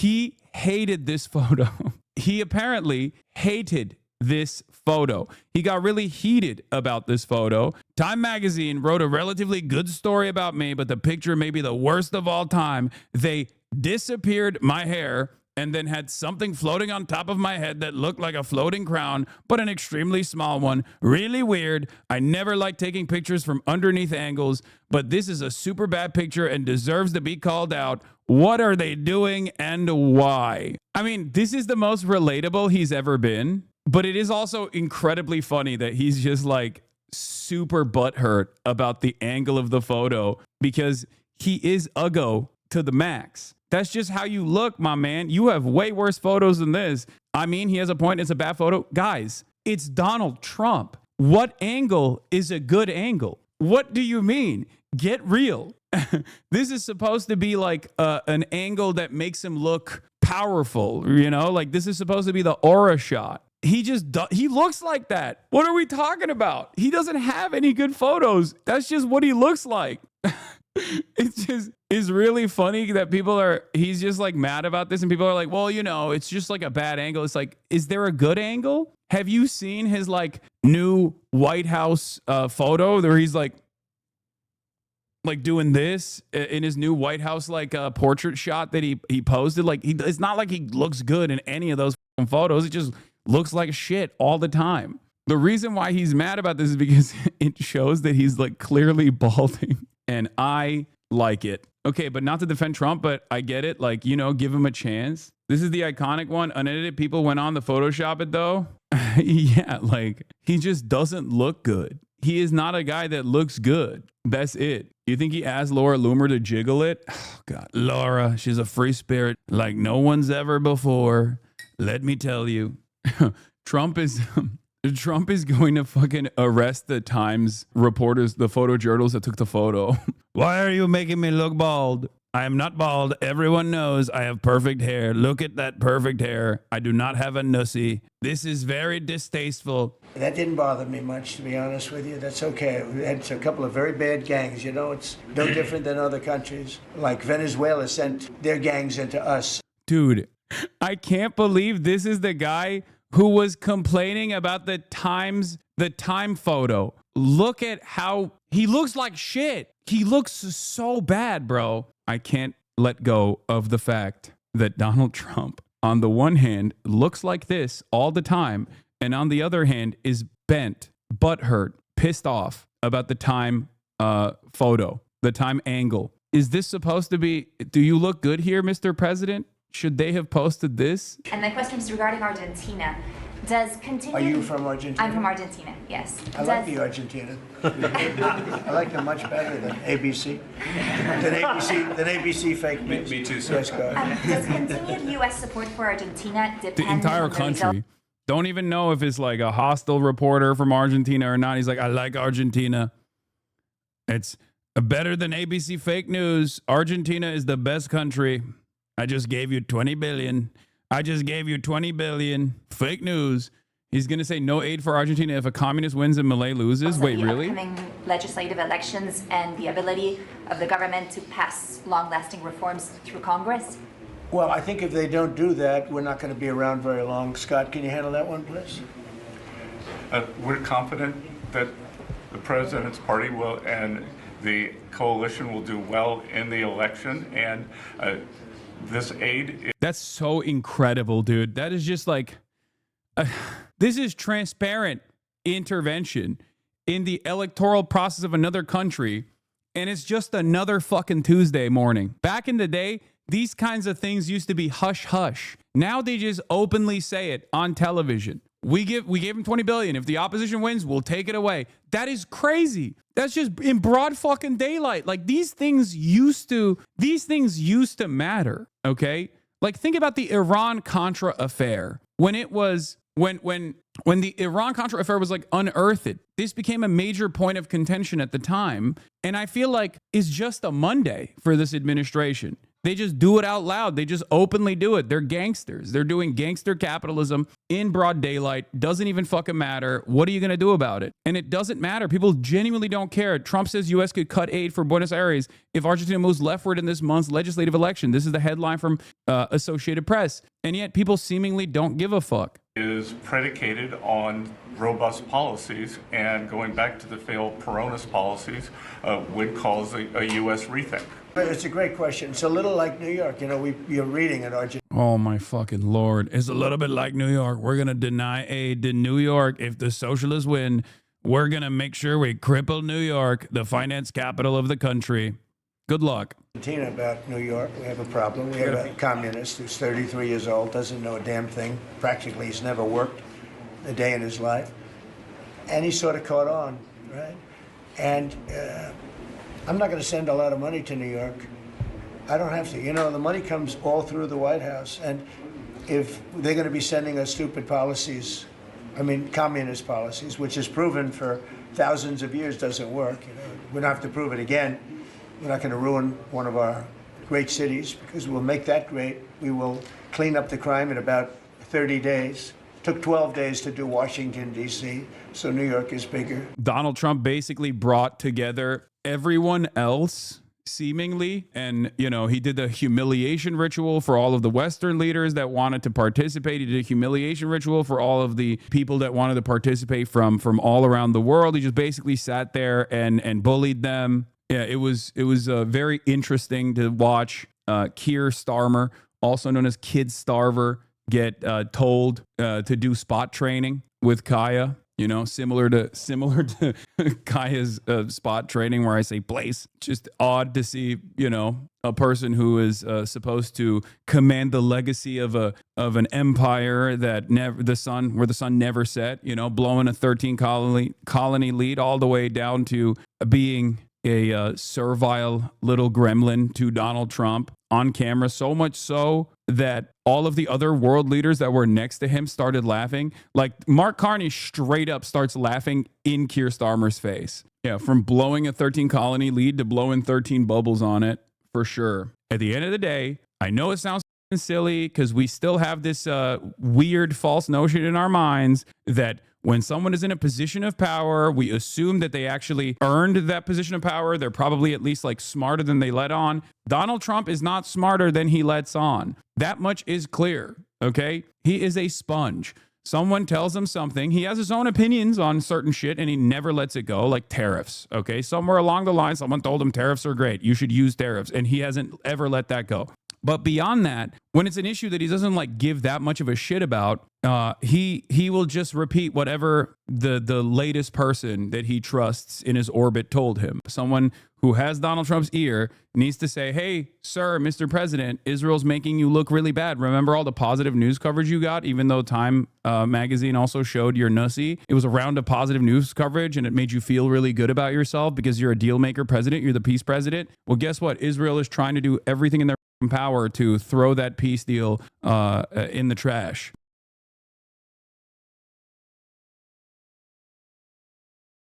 He hated this photo. He apparently hated this photo. He got really heated about this photo. Time magazine wrote a relatively good story about me, but the picture may be the worst of all time. They disappeared my hair and then had something floating on top of my head that looked like a floating crown, but an extremely small one. Really weird. I never like taking pictures from underneath angles, but this is a super bad picture and deserves to be called out. What are they doing and why? I mean, this is the most relatable he's ever been, but it is also incredibly funny that he's just like super butthurt about the angle of the photo because he is uggo to the max. That's just how you look, my man. You have way worse photos than this. I mean, he has a point. It's a bad photo. Guys, it's Donald Trump. What angle is a good angle? What do you mean? Get real. This is supposed to be like an angle that makes him look powerful, you know? Like this is supposed to be the aura shot. He looks like that. What are we talking about? He doesn't have any good photos. That's just what he looks like. It's really funny that he's just like mad about this and people are like, well, you know, it's just like a bad angle. It's like, is there a good angle? Have you seen his like new White House photo where he's like doing this in his new White House like portrait shot that he posted? Like it's not like he looks good in any of those photos. It just looks like shit all the time. The reason why he's mad about this is because it shows that he's like clearly balding. And I like it. Okay, but not to defend Trump, but I get it. Like, you know, give him a chance. This is the iconic one. Unedited people went on to Photoshop it, though. Yeah, like, he just doesn't look good. He is not a guy that looks good. That's it. You think he asked Laura Loomer to jiggle it? Oh, God. Laura, she's a free spirit like no one's ever before. Let me tell you. Trump is going to fucking arrest the Times reporters, the photojournalists that took the photo. Why are you making me look bald? I am not bald. Everyone knows I have perfect hair. Look at that perfect hair. I do not have a nussy. This is very distasteful. That didn't bother me much, to be honest with you. That's okay. We had a couple of very bad gangs. You know, it's no different than other countries. Like Venezuela sent their gangs into us. Dude, I can't believe this is the guy who was complaining about the Time photo. Look at how he looks like shit. He looks so bad, bro. I can't let go of the fact that Donald Trump, on the one hand, looks like this all the time, and on the other hand, is bent, butthurt, pissed off about the Time photo, the Time angle. Is this supposed to be, do you look good here, Mr. President? Should they have posted this? And my question is regarding Argentina. Does continue... Are you from Argentina? I'm from Argentina, yes. I like the Argentina. I like them much better than ABC. Than ABC fake news. Me too, sir. Yes, go ahead. Does continued U.S. support for Argentina depend The entire on the country. Don't even know if it's like a hostile reporter from Argentina or not. He's like, I like Argentina. It's better than ABC fake news. Argentina is the best country. I just gave you 20 billion. I just gave you 20 billion. Fake news. He's going to say no aid for Argentina if a communist wins and Milei loses. Wait, really? Upcoming legislative elections and the ability of the government to pass long-lasting reforms through Congress? Well, I think if they don't do that, we're not going to be around very long. Scott, can you handle that one, please? We're confident that the president's party will and the coalition will do well in the election, and this aid. That's so incredible, dude. That is just like, this is transparent intervention in the electoral process of another country, and it's just another fucking Tuesday morning. Back in the day, these kinds of things used to be hush hush. Now they just openly say it on television. We gave him 20 billion. If the opposition wins, we'll take it away. That is crazy. That's just in broad fucking daylight. Like these things used to matter. Okay. Like think about the Iran-Contra affair. When the Iran-Contra affair was like unearthed, this became a major point of contention at the time. And I feel like it's just a Monday for this administration. They just do it out loud. They just openly do it. They're gangsters. They're doing gangster capitalism in broad daylight. Doesn't even fucking matter. What are you going to do about it? And it doesn't matter. People genuinely don't care. Trump says U.S. could cut aid for Buenos Aires if Argentina moves leftward in this month's legislative election. This is the headline from Associated Press. And yet people seemingly don't give a fuck. Is predicated on robust policies, and going back to the failed Peronist policies would cause a U.S. rethink. It's a great question. It's a little like New York. You know, you're reading in Argentina. Oh my fucking Lord. It's a little bit like New York. We're going to deny aid to New York if the socialists win. We're going to make sure we cripple New York, the finance capital of the country. Good luck. Argentina about New York. We have a problem. We have a communist who's 33 years old, doesn't know a damn thing. Practically, he's never worked a day in his life. And he sort of caught on, right? And I'm not going to send a lot of money to New York. I don't have to. You know, the money comes all through the White House. And if they're going to be sending us stupid policies, I mean, communist policies, which is proven for thousands of years doesn't work. You know, we don't have to prove it again. We're not going to ruin one of our great cities because we'll make that great. We will clean up the crime in about 30 days. Took 12 days to do Washington, D.C., so New York is bigger. Donald Trump basically brought together everyone else, seemingly, and, you know, he did the humiliation ritual for all of the Western leaders that wanted to participate. He did a humiliation ritual for all of the people that wanted to participate from all around the world. He just basically sat there and bullied them. Yeah, it was very interesting to watch Keir Starmer, also known as Kid Starver, get told to do spot training with Kaya. You know, similar to Kaya's spot training, where I say place. Just odd to see, you know, a person who is supposed to command the legacy of an empire that where the sun never set. You know, blowing a 13 colony lead all the way down to being a servile little gremlin to Donald Trump on camera, so much so that all of the other world leaders that were next to him started laughing. Like Mark Carney straight up starts laughing in Keir Starmer's face. Yeah, from blowing a 13 colony lead to blowing 13 bubbles on it, for sure. At the end of the day, I know it sounds silly because we still have this weird false notion in our minds that when someone is in a position of power, we assume that they actually earned that position of power. They're probably at least like smarter than they let on. Donald Trump is not smarter than he lets on. That much is clear, okay? He is a sponge. Someone tells him something. He has his own opinions on certain shit and he never lets it go, like tariffs, okay? Somewhere along the line, someone told him tariffs are great. You should use tariffs. And he hasn't ever let that go. But beyond that, when it's an issue that he doesn't like give that much of a shit about, he will just repeat whatever the latest person that he trusts in his orbit told him. Someone who has Donald Trump's ear needs to say, hey, sir, Mr. President, Israel's making you look really bad. Remember all the positive news coverage you got, even though Time magazine also showed your nussy? It was a round of positive news coverage and it made you feel really good about yourself because you're a deal maker president. You're the peace president. Well, guess what? Israel is trying to do everything in their power to throw that peace deal in the trash.